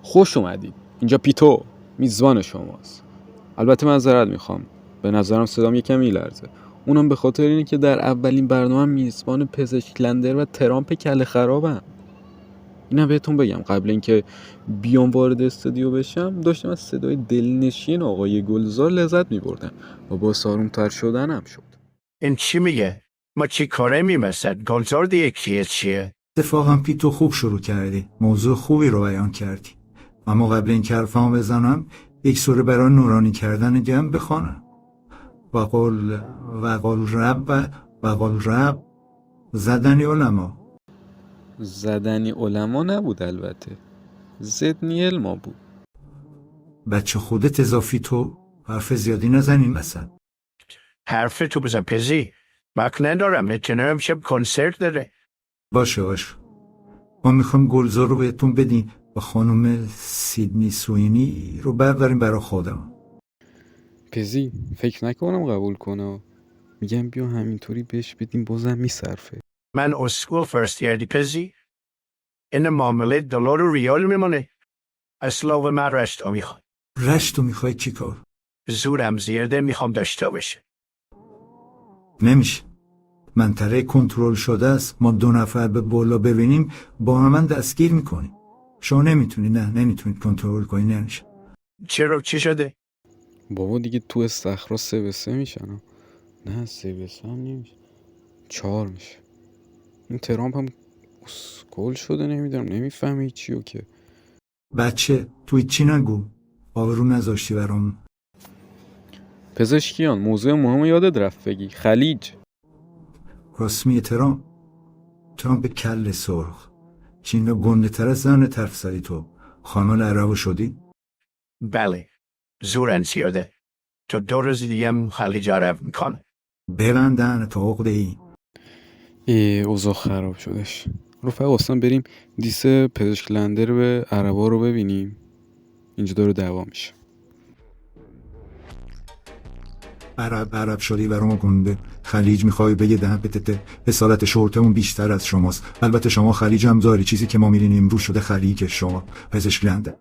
خوش اومدید. اینجا پیتو میزبان شماست. البته معذرت میخوام، به نظرم صدام یکم میلرزه. اونم به خاطر اینه که در اولین برنامه میزبان پزشک لندر و ترامپ کله خرابم. اینم بهتون بگم قبل اینکه بیام وارد استودیو بشم داشتم از صدای دلنشین آقای گلزار لذت میبردم و با آروم‌تر شدنم شد. این چی میگه؟ ما چی کاره میمسد؟ گلزار دیگه کیه چیه؟ اتفاقا پیتو خوب شروع کردی. موضوع خوبی رو بیان کردی. اما قبل این حرفامو بزنم یک سوره برای نورانی کردن جمع بخوانم. و قل رب زدنی علما نبود، البته زدنی علما بود. بچه خودت اضافی تو حرف زیادی نزنین مثلا. حرف تو بزن پزی. مک ندارم، میتونم شب کنسرت داره. باشه ما میخوایم گلزار رو بهتون بدیم و خانم سیدنی سوینی رو برداریم برای خودم. پزی فکر نکنم قبول کنه. میگم بیا همینطوری بهش بدیم بازم میصرفه. من اسکول فرست یردی پزی. این معامله دلار و ریال میمونه. اصلا و من رشتو میخوای. رشتو میخوای چی کار؟ زورم زیاده میخوام داشته بشه. نمیشه. منطقه کنترل شده است. ما 2 نفر به بالا ببینیم با هم دستگیر میکنیم. شما نمیتونید کنترل کنی. نمیشه. چرا چی شده؟ بابا دیگه تو استخرا 3-3 میشن. نه 3-3 هم نمیشه، 4 میشه. این ترامپ هم اسکول شده، نمیفهمه چیو که. بچه توی چی نگو. آبرو نذاشتی برام. پزشکیان موضوع مهم یادت رفت بگی. خلیج. راست میگه ترامپ کل سرخ. چین رو گنده تر از زن طرف زدی تو. خانمان عربو شدی؟ بله. زورن زیاده. تو 2 روز دیگه هم خلیج عرب میکنه. ببندن تا عقده ای. اوضاع خراب شدش. رفقا اصلا بریم دیس پزشک لندر به عربا رو ببینیم. اینجا داره دعوا میشه. عرب شدی برام گنده. خلیج میخوای بگه دهن بتته. اصالت شورتمون بیشتر از شماست. البته شما خلیج هم داری. چیزی که ما میرینیم رو شده خلیج شما پزشک لندر.